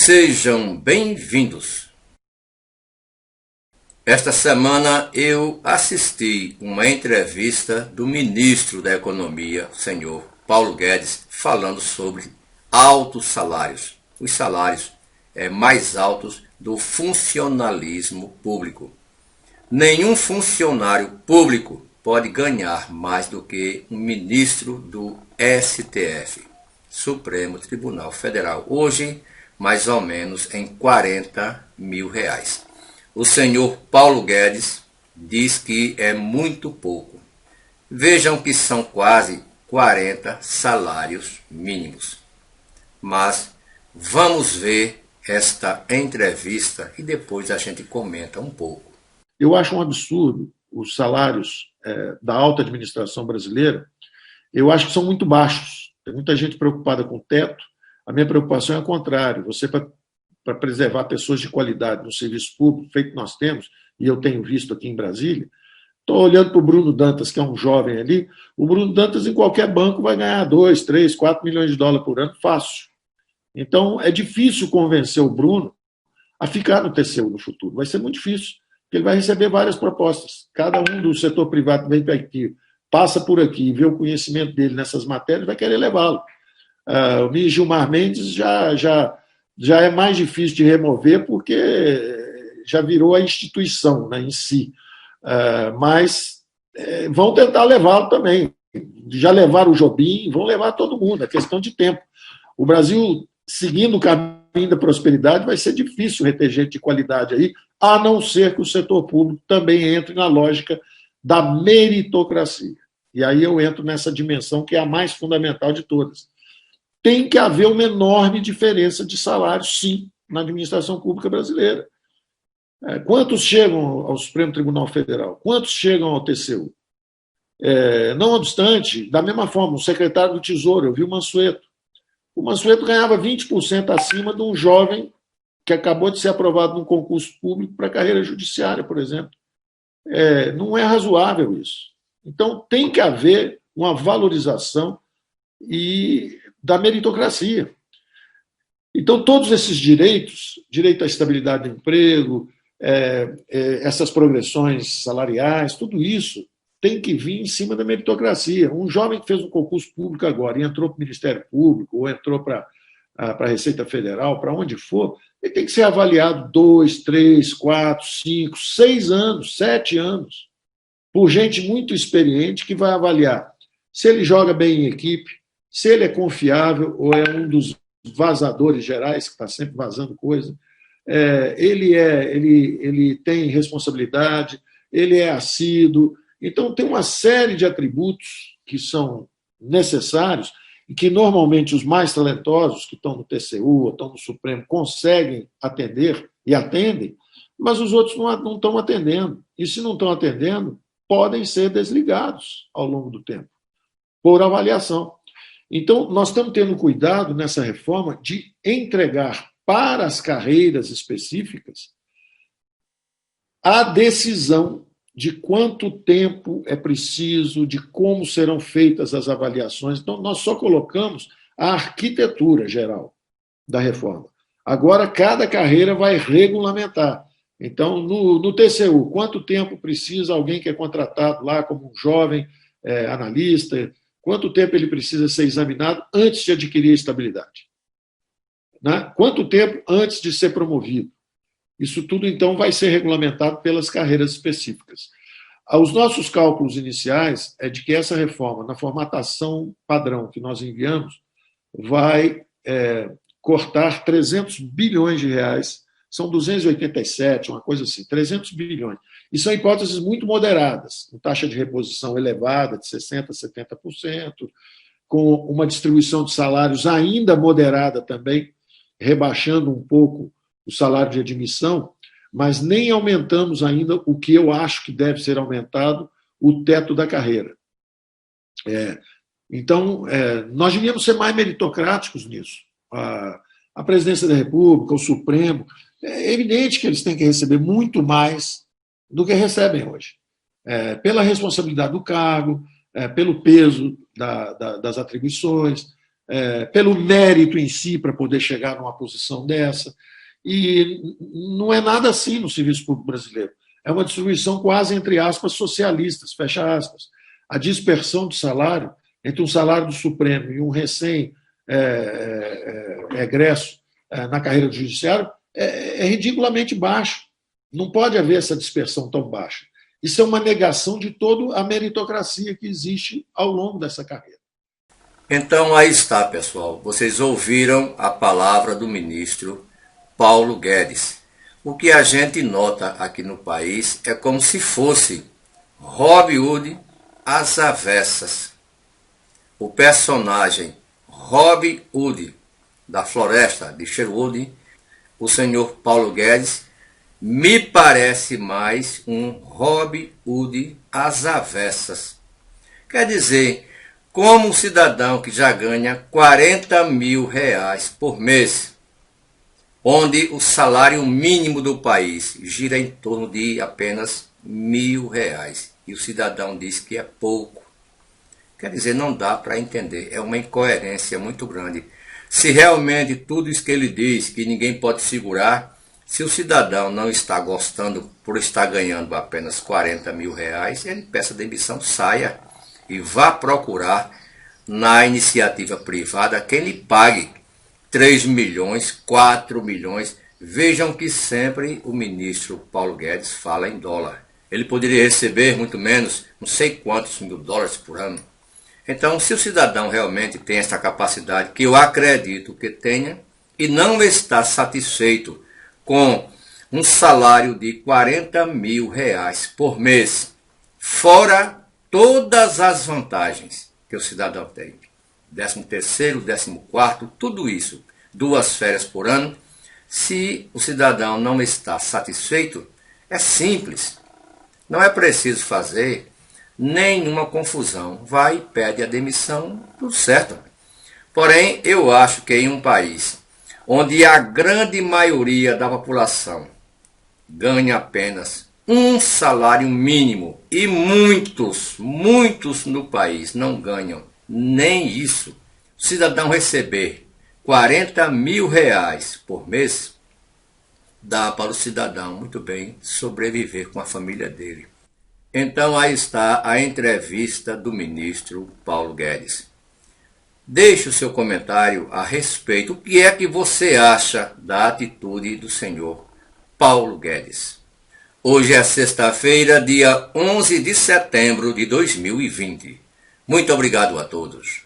Sejam bem-vindos. Esta semana eu assisti uma entrevista do ministro da Economia, senhor Paulo Guedes, falando sobre altos salários. Os salários mais altos do funcionalismo público. Nenhum funcionário público pode ganhar mais do que um ministro do STF, Supremo Tribunal Federal. Hoje, mais ou menos em R$ 40 mil. O senhor Paulo Guedes diz que é muito pouco. Vejam que são quase 40 salários mínimos. Mas vamos ver esta entrevista e depois a gente comenta um pouco. Eu acho um absurdo os salários da alta administração brasileira. Eu acho que são muito baixos. Tem muita gente preocupada com o teto. A minha preocupação é o contrário. Você, para preservar pessoas de qualidade no serviço público, feito que nós temos, e eu tenho visto aqui em Brasília, estou olhando para o Bruno Dantas, que é um jovem ali. O Bruno Dantas, em qualquer banco, vai ganhar 2, 3, 4 milhões de dólares por ano, fácil. Então, é difícil convencer o Bruno a ficar no TCU no futuro. Vai ser muito difícil, porque ele vai receber várias propostas. Cada um do setor privado vem para aqui, passa por aqui e vê o conhecimento dele nessas matérias, vai querer levá-lo. O ministro Gilmar Mendes já é mais difícil de remover porque já virou a instituição, né, em si. Mas vão tentar levá-lo também. Já levaram o Jobim, vão levar todo mundo, é questão de tempo. O Brasil, seguindo o caminho da prosperidade, vai ser difícil reter gente de qualidade aí, a não ser que o setor público também entre na lógica da meritocracia. E aí eu entro nessa dimensão que é a mais fundamental de todas. Tem que haver uma enorme diferença de salário, sim, na administração pública brasileira. Quantos chegam ao Supremo Tribunal Federal? Quantos chegam ao TCU? Não obstante, da mesma forma, o secretário do Tesouro, eu vi o Mansueto. O Mansueto ganhava 20% acima de um jovem que acabou de ser aprovado num concurso público para carreira judiciária, por exemplo. Não é razoável isso. Então, tem que haver uma valorização da meritocracia. Então, todos esses direitos, direito à estabilidade do emprego, essas progressões salariais, tudo isso tem que vir em cima da meritocracia. Um jovem que fez um concurso público agora e entrou para o Ministério Público ou entrou para a Receita Federal, para onde for, ele tem que ser avaliado 2, 3, 4, 5, 6 anos, 7 anos, por gente muito experiente que vai avaliar se ele joga bem em equipe, se ele é confiável ou é um dos vazadores gerais, que está sempre vazando coisa, ele tem responsabilidade, ele é assíduo. Então, tem uma série de atributos que são necessários e que, normalmente, os mais talentosos que estão no TCU ou estão no Supremo conseguem atender e atendem, mas os outros não estão atendendo. E, se não estão atendendo, podem ser desligados ao longo do tempo, por avaliação. Então, nós estamos tendo cuidado nessa reforma de entregar para as carreiras específicas a decisão de quanto tempo é preciso, de como serão feitas as avaliações. Então, nós só colocamos a arquitetura geral da reforma. Agora, cada carreira vai regulamentar. Então, no TCU, quanto tempo precisa alguém que é contratado lá como um jovem analista, quanto tempo ele precisa ser examinado antes de adquirir a estabilidade? Né? Quanto tempo antes de ser promovido? Isso tudo, então, vai ser regulamentado pelas carreiras específicas. Os nossos cálculos iniciais é de que essa reforma, na formatação padrão que nós enviamos, vai cortar 300 bilhões de reais, são 287, uma coisa assim, 300 bilhões. E são hipóteses muito moderadas, com taxa de reposição elevada, de 60%, 70%, com uma distribuição de salários ainda moderada também, rebaixando um pouco o salário de admissão, mas nem aumentamos ainda o que eu acho que deve ser aumentado, o teto da carreira. Então, nós devíamos ser mais meritocráticos nisso. A Presidência da República, o Supremo, é evidente que eles têm que receber muito mais do que recebem hoje. Pela responsabilidade do cargo, pelo peso das atribuições, pelo mérito em si para poder chegar numa posição dessa. E não é nada assim no serviço público brasileiro. É uma distribuição quase, entre aspas, socialistas, fecha aspas. A dispersão de salário entre um salário do Supremo e um recém-egresso na carreira do judiciário é ridiculamente baixo. Não pode haver essa dispersão tão baixa. Isso é uma negação de toda a meritocracia que existe ao longo dessa carreira. Então aí está, pessoal. Vocês ouviram a palavra do ministro Paulo Guedes. O que a gente nota aqui no país é como se fosse Robin Hood às avessas. O personagem Robin Hood da floresta de Sherwood, o senhor Paulo Guedes, me parece mais um Robin Hood às avessas. Quer dizer, como um cidadão que já ganha 40 mil reais por mês, onde o salário mínimo do país gira em torno de apenas R$1.000, e o cidadão diz que é pouco. Quer dizer, não dá para entender, é uma incoerência muito grande. Se realmente tudo isso que ele diz, que ninguém pode segurar, se o cidadão não está gostando por estar ganhando apenas 40 mil reais, ele peça demissão, saia e vá procurar na iniciativa privada quem lhe pague 3 milhões, 4 milhões. Vejam que sempre o ministro Paulo Guedes fala em dólar. Ele poderia receber muito menos, não sei quantos mil dólares por ano. Então, se o cidadão realmente tem essa capacidade, que eu acredito que tenha, e não está satisfeito com um salário de 40 mil reais por mês, fora todas as vantagens que o cidadão tem, 13º, 14º, tudo isso, 2 férias por ano, se o cidadão não está satisfeito, é simples, não é preciso fazer nenhuma confusão, vai e pede a demissão, tudo certo. Porém, eu acho que em um país onde a grande maioria da população ganha apenas um salário mínimo e muitos no país não ganham nem isso, o cidadão receber 40 mil reais por mês, dá para o cidadão muito bem sobreviver com a família dele. Então aí está a entrevista do ministro Paulo Guedes. Deixe o seu comentário a respeito. O que é que você acha da atitude do senhor Paulo Guedes? Hoje é sexta-feira, dia 11 de setembro de 2020. Muito obrigado a todos.